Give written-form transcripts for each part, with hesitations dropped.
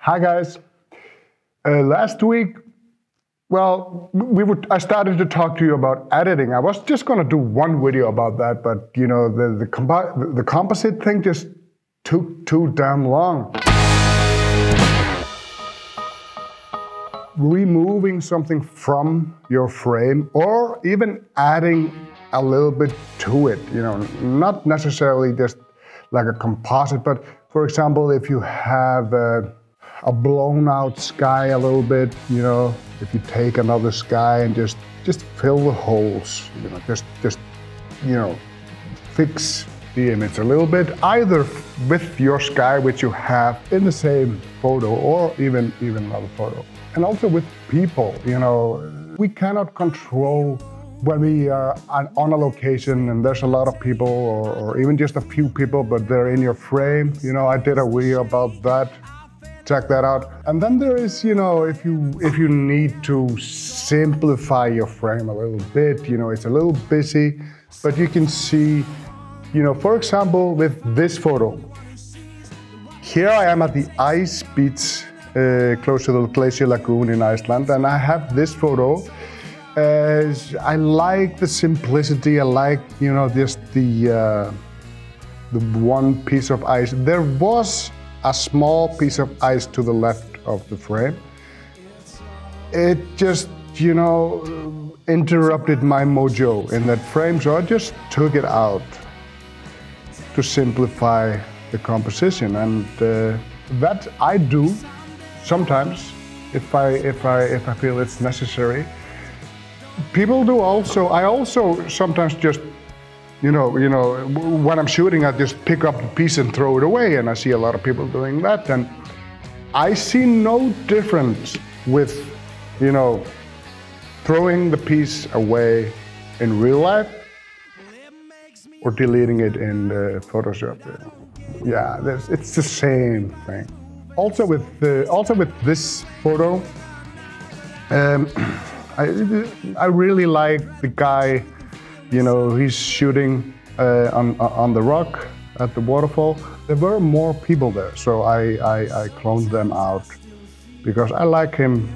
Hi guys. Last week, I started to talk to you about editing. I was just gonna do one video about that, but you know, the composite thing just took too damn long. Removing something from your frame, or even adding a little bit to it, you know, not necessarily just like a composite, but for example, if you have a blown out sky a little bit, you know, if you take another sky and just fill the holes, you know, just you know, fix the image a little bit, either with your sky which you have in the same photo, or even another photo. And also with people, you know, we cannot control when we are on a location and there's a lot of people, or even just a few people, but they're in your frame. You know, I did a video about that. Check that out. And then there is, you know, if you need to simplify your frame a little bit, you know, it's a little busy, but you can see, you know, for example, with this photo. Here I am at the ice beach close to the Glacier Lagoon in Iceland, and I have this photo. I like the simplicity. I like, you know, just the one piece of ice. There was a small piece of ice to the left of the frame. It just, you know, interrupted my mojo in that frame, so I just took it out to simplify the composition, and that I do sometimes if I feel it's necessary. People do also. I also sometimes just, you know, when I'm shooting, I just pick up the piece and throw it away, and I see a lot of people doing that, and I see no difference with, you know, throwing the piece away in real life or deleting it in Photoshop. Yeah, it's the same thing. Also with this photo, I really like the guy. You know, he's shooting on the rock at the waterfall. There were more people there, so I cloned them out because I like him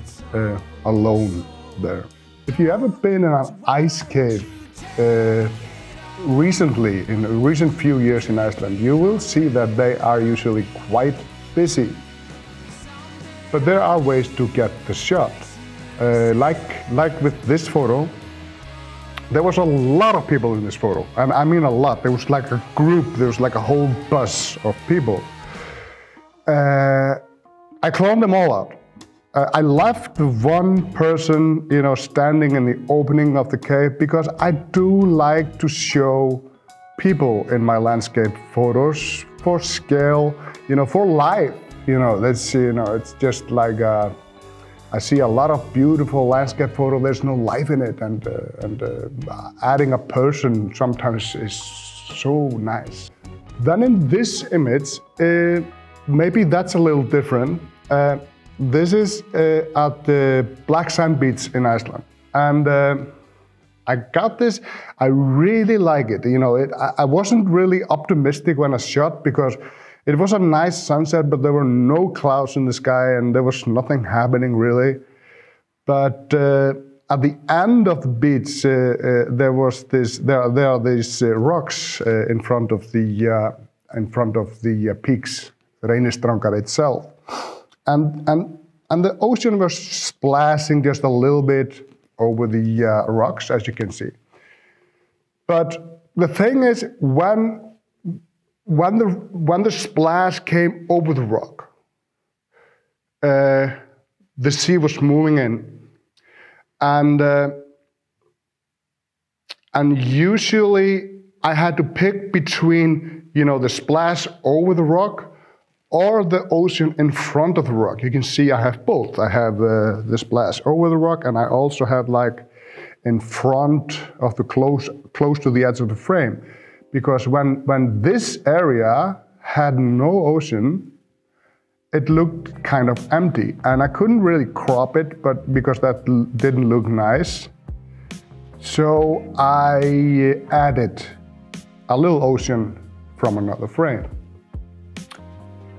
alone there. If you ever been in an ice cave recently, in the recent few years in Iceland, you will see that they are usually quite busy. But there are ways to get the shot. Like with this photo, there was a lot of people in this photo, and I mean a lot. There was like a group, there was like a whole bus of people. I cloned them all out. I left one person, you know, standing in the opening of the cave because I do like to show people in my landscape photos for scale, you know, for life. You know, that's, you know, it's just like I see a lot of beautiful landscape photo. There's no life in it, and adding a person sometimes is so nice. Then in this image, maybe that's a little different. This is at the Black Sand Beach in Iceland, and I got this. I really like it. You know, I wasn't really optimistic when I shot because it was a nice sunset, but there were no clouds in the sky and there was nothing happening really. But at the end of the beach, there are these rocks in front of the peaks, Reynistrangar itself, and the ocean was splashing just a little bit over the rocks, as you can see. But the thing is, when the splash came over the rock, the sea was moving in, and usually I had to pick between, you know, the splash over the rock or the ocean in front of the rock. You can see I have both. I have the splash over the rock, and I also have like in front of the close to the edge of the frame. Because when this area had no ocean, it looked kind of empty, and I couldn't really crop it, but because that didn't look nice. So I added a little ocean from another frame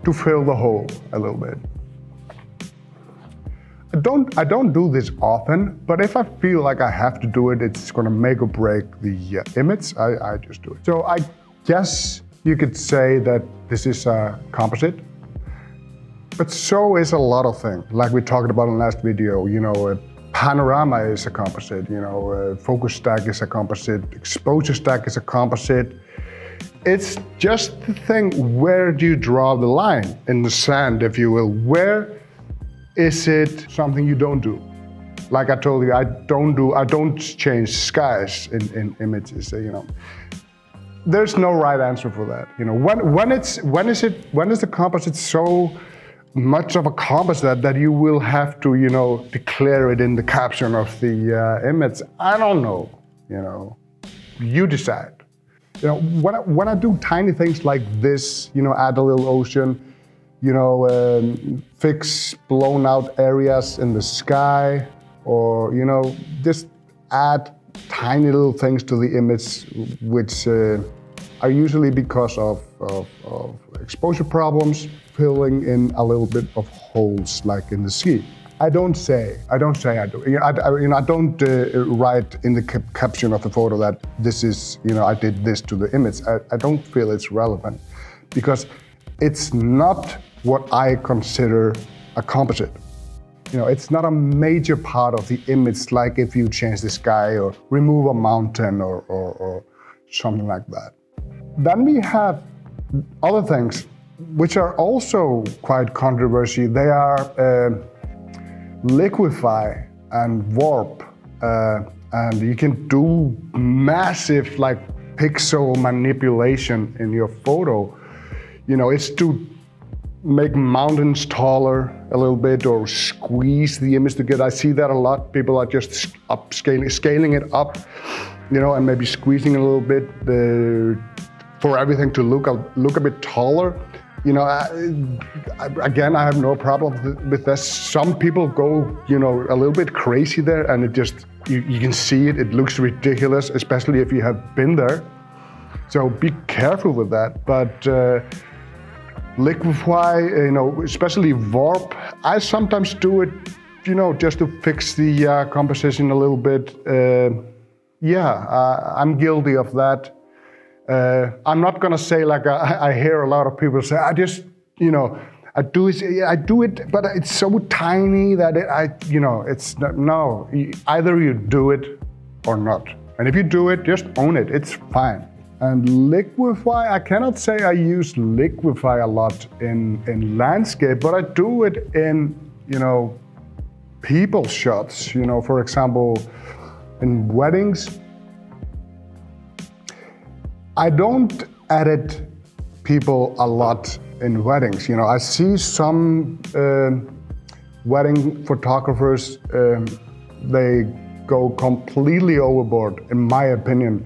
to fill the hole a little bit. I don't do this often, but if I feel like I have to do it, it's gonna make or break the image, I just do it. So I guess you could say that this is a composite, but so is a lot of things. Like we talked about in the last video, you know, a panorama is a composite, you know, a focus stack is a composite, exposure stack is a composite. It's just the thing, where do you draw the line in the sand, if you will? Where is it something you don't do? Like I told you, I don't change skies in images, you know. There's no right answer for that. You know, when is the composite so much of a composite that you will have to, you know, declare it in the caption of the image? I don't know, you know, you decide. You know, when I do tiny things like this, you know, add a little ocean, you know, fix blown out areas in the sky, or, you know, just add tiny little things to the image, which are usually because of exposure problems, filling in a little bit of holes like in the sea. I don't say I do. You know, I don't write in the caption of the photo that this is, you know, I did this to the image. I don't feel it's relevant because it's not what I consider a composite. You know, it's not a major part of the image, like if you change the sky or remove a mountain or something like that. Then we have other things which are also quite controversial. They are liquefy and warp, and you can do massive like pixel manipulation in your photo. You know, it's to make mountains taller a little bit or squeeze the image together. I see that a lot. People are just scaling it up, you know, and maybe squeezing a little bit for everything to look a bit taller. You know, again, I have no problem with this. Some people go, you know, a little bit crazy there, and it just, you can see it. It looks ridiculous, especially if you have been there. So be careful with that. But liquefy, you know, especially warp, I sometimes do it, you know, just to fix the composition a little bit. I'm guilty of that. I'm not gonna say like I hear a lot of people say, I just, you know, I do it, but it's so tiny that you know, it's not, no, either you do it or not. And if you do it, just own it, it's fine. And liquefy, I cannot say I use liquefy a lot in landscape, but I do it in, you know, people shots, you know, for example, in weddings. I don't edit people a lot in weddings. You know, I see some wedding photographers, they go completely overboard, in my opinion.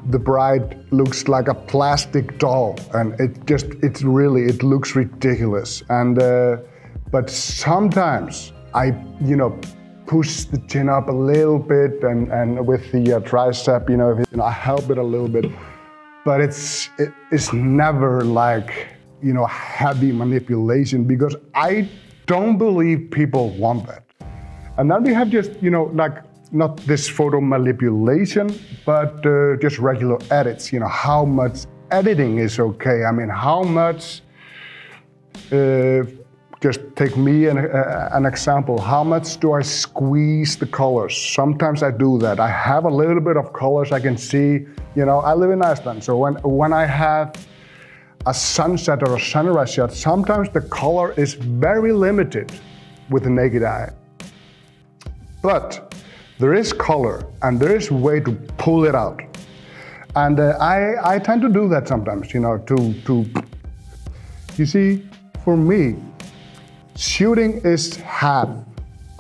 The bride looks like a plastic doll, and it looks ridiculous. And but sometimes I, you know, push the chin up a little bit, and with the tricep, you know, I help it a little bit, but it's never like, you know, heavy manipulation, because I don't believe people want that. And then we have just, you know, like, not this photo manipulation, but just regular edits. You know, how much editing is okay? I mean, how much? Just take me an example. How much do I squeeze the colors? Sometimes I do that. I have a little bit of colors I can see. You know, I live in Iceland, so when I have a sunset or a sunrise shot, sometimes the color is very limited with the naked eye. But there is color, and there is a way to pull it out. And I tend to do that sometimes, you know, you see, for me, shooting is half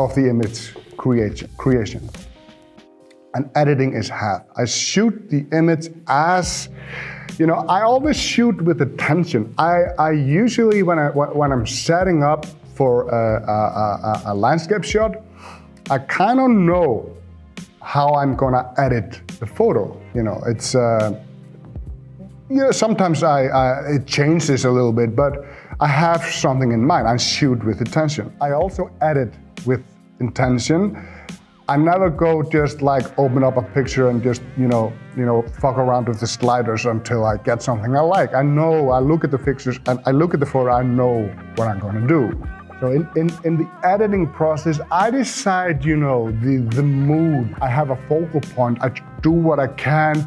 of the image creation, and editing is half. I shoot the image as, you know, I always shoot with attention. I usually, when I'm setting up for a landscape shot, I kind of know how I'm gonna edit the photo. You know, it's, you know, sometimes it changes a little bit, but I have something in mind. I shoot with intention. I also edit with intention. I never go just like open up a picture and just, fuck around with the sliders until I get something I like. I know, I look at the pictures and I look at the photo, I know what I'm gonna do. So in the editing process, I decide, the mood. I have a focal point. I do what I can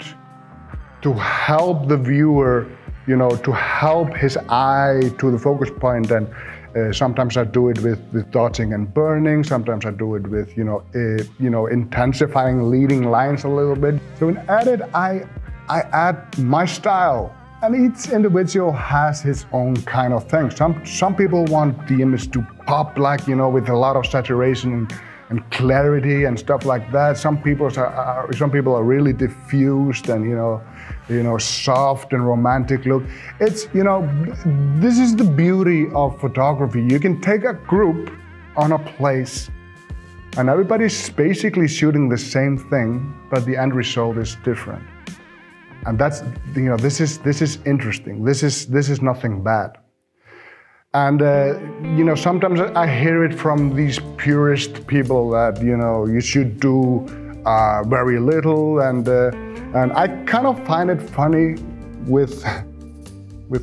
to help the viewer, to help his eye to the focus point. And sometimes I do it with dodging and burning. Sometimes I do it with, intensifying leading lines a little bit. So in edit, I add my style. And each individual has his own kind of thing. Some people want the image to pop like, with a lot of saturation and clarity and stuff like that. Some people are really diffused and, soft and romantic look. It's, this is the beauty of photography. You can take a group on a place and everybody's basically shooting the same thing, but the end result is different. And that's, this is interesting. This is nothing bad. And, sometimes I hear it from these purist people that, you should do very little. And I kind of find it funny with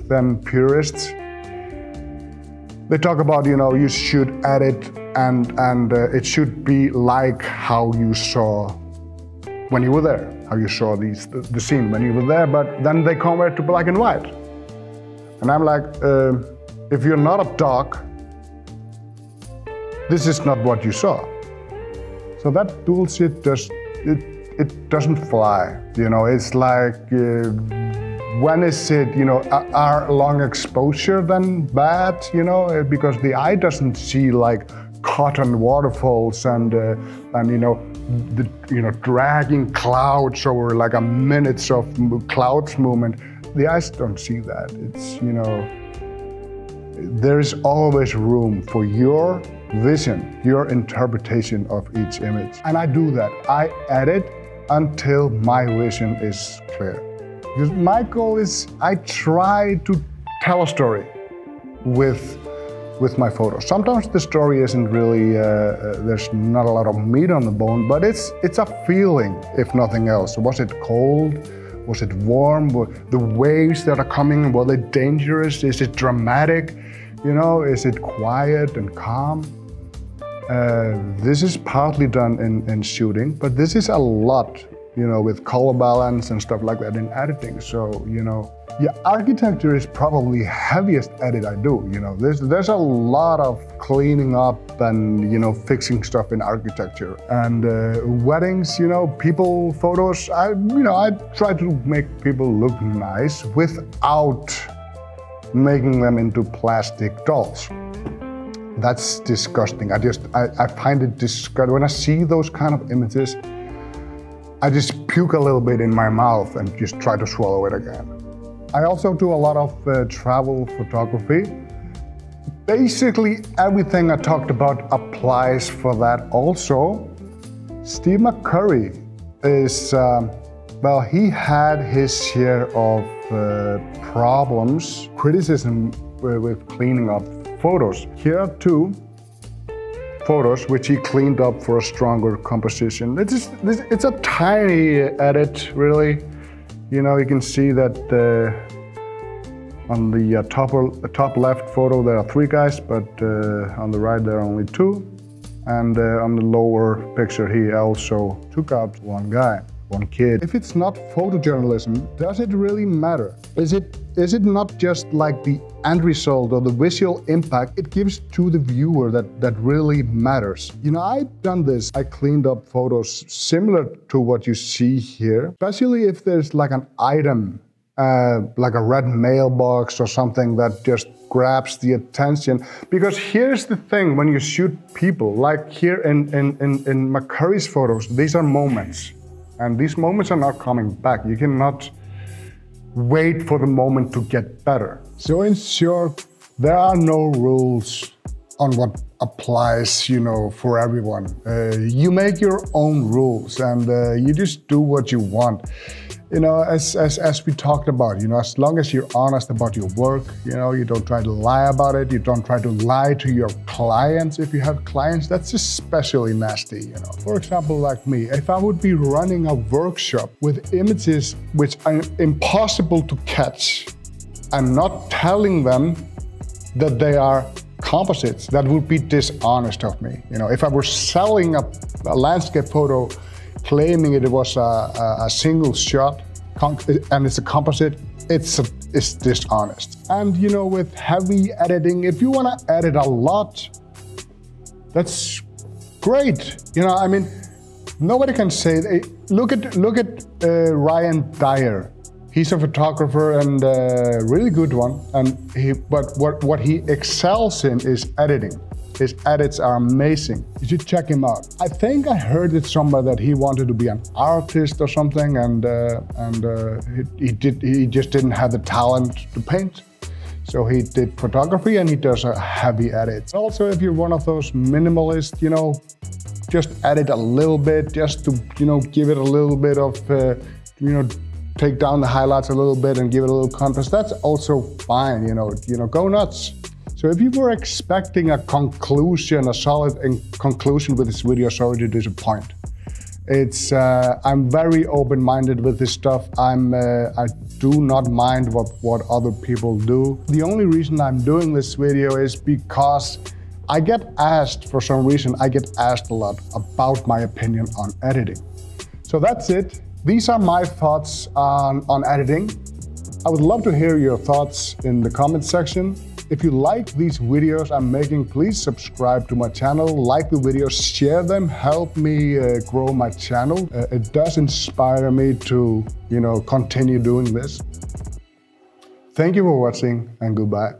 them purists. They talk about, you should edit and it should be like how you saw when you were there, how you saw the scene when you were there, but then they convert to black and white. And I'm like, if you're not a dog, this is not what you saw. So that bullshit it doesn't fly. It's like, when is it, are long exposure then bad? Because the eye doesn't see like cotton waterfalls and dragging clouds over like a minutes of clouds movement. The eyes don't see that. It's, there's always room for your vision, your interpretation of each image. And I do that. I edit until my vision is clear. Because my goal is, I try to tell a story with my photos. Sometimes the story isn't really, there's not a lot of meat on the bone, but it's a feeling, if nothing else. Was it cold? Was it warm? Were the waves that are coming, were they dangerous? Is it dramatic? Is it quiet and calm? This is partly done in shooting, but this is a lot, with color balance and stuff like that in editing. So, yeah, architecture is probably heaviest edit I do. There's a lot of cleaning up and, fixing stuff in architecture. And weddings, people photos, I try to make people look nice without making them into plastic dolls. That's disgusting. I find it disgusting. When I see those kind of images, I just puke a little bit in my mouth and just try to swallow it again. I also do a lot of travel photography. Basically, everything I talked about applies for that also. Steve McCurry is, he had his share of problems, criticism with cleaning up photos. Here are two photos which he cleaned up for a stronger composition. It's a tiny edit, really. You can see that on the top left photo there are 3 guys, but on the right there are only 2. And on the lower picture he also took out 1 guy, 1 kid. If it's not photojournalism, does it really matter? Is it not just like the end result or the visual impact it gives to the viewer that really matters? I've done this. I cleaned up photos similar to what you see here, especially if there's like an item, like a red mailbox or something that just grabs the attention. Because here's the thing, when you shoot people, like here in McCurry's photos, these are moments. And these moments are not coming back. You cannot wait for the moment to get better. So in short, there are no rules on what applies, for everyone. You make your own rules and you just do what you want. you know, as we talked about, you know, as long as you're honest about your work, you know, you don't try to lie about it, you don't try to lie to your clients. If you have clients, that's especially nasty, you know. For example, like me, if I would be running a workshop with images which are impossible to catch and not telling them that they are composites, that would be dishonest of me. You know, if I were selling a landscape photo claiming it was a single shot and it's a composite, it's dishonest. And you know, with heavy editing, if you want to edit a lot, that's great. You know, I mean, nobody can say. Look at Ryan Dyer. He's a photographer and a really good one. But what he excels in is editing. His edits are amazing. You should check him out. I think I heard it somewhere that he wanted to be an artist or something, and he just didn't have the talent to paint. So he did photography and he does a heavy edit. Also, if you're one of those minimalists, you know, just edit a little bit, just to, you know, give it a little bit of, you know, take down the highlights a little bit and give it a little contrast. That's also fine, you know, go nuts. So if you were expecting a conclusion, a solid conclusion with this video, sorry to disappoint. I'm very open-minded with this stuff. I do not mind what other people do. The only reason I'm doing this video is because I get asked, for some reason, I get asked a lot about my opinion on editing. So that's it. These are my thoughts on editing. I would love to hear your thoughts in the comment section. If you like these videos I'm making, please subscribe to my channel, like the videos, share them, help me grow my channel. It does inspire me to, you know, continue doing this. Thank you for watching and goodbye.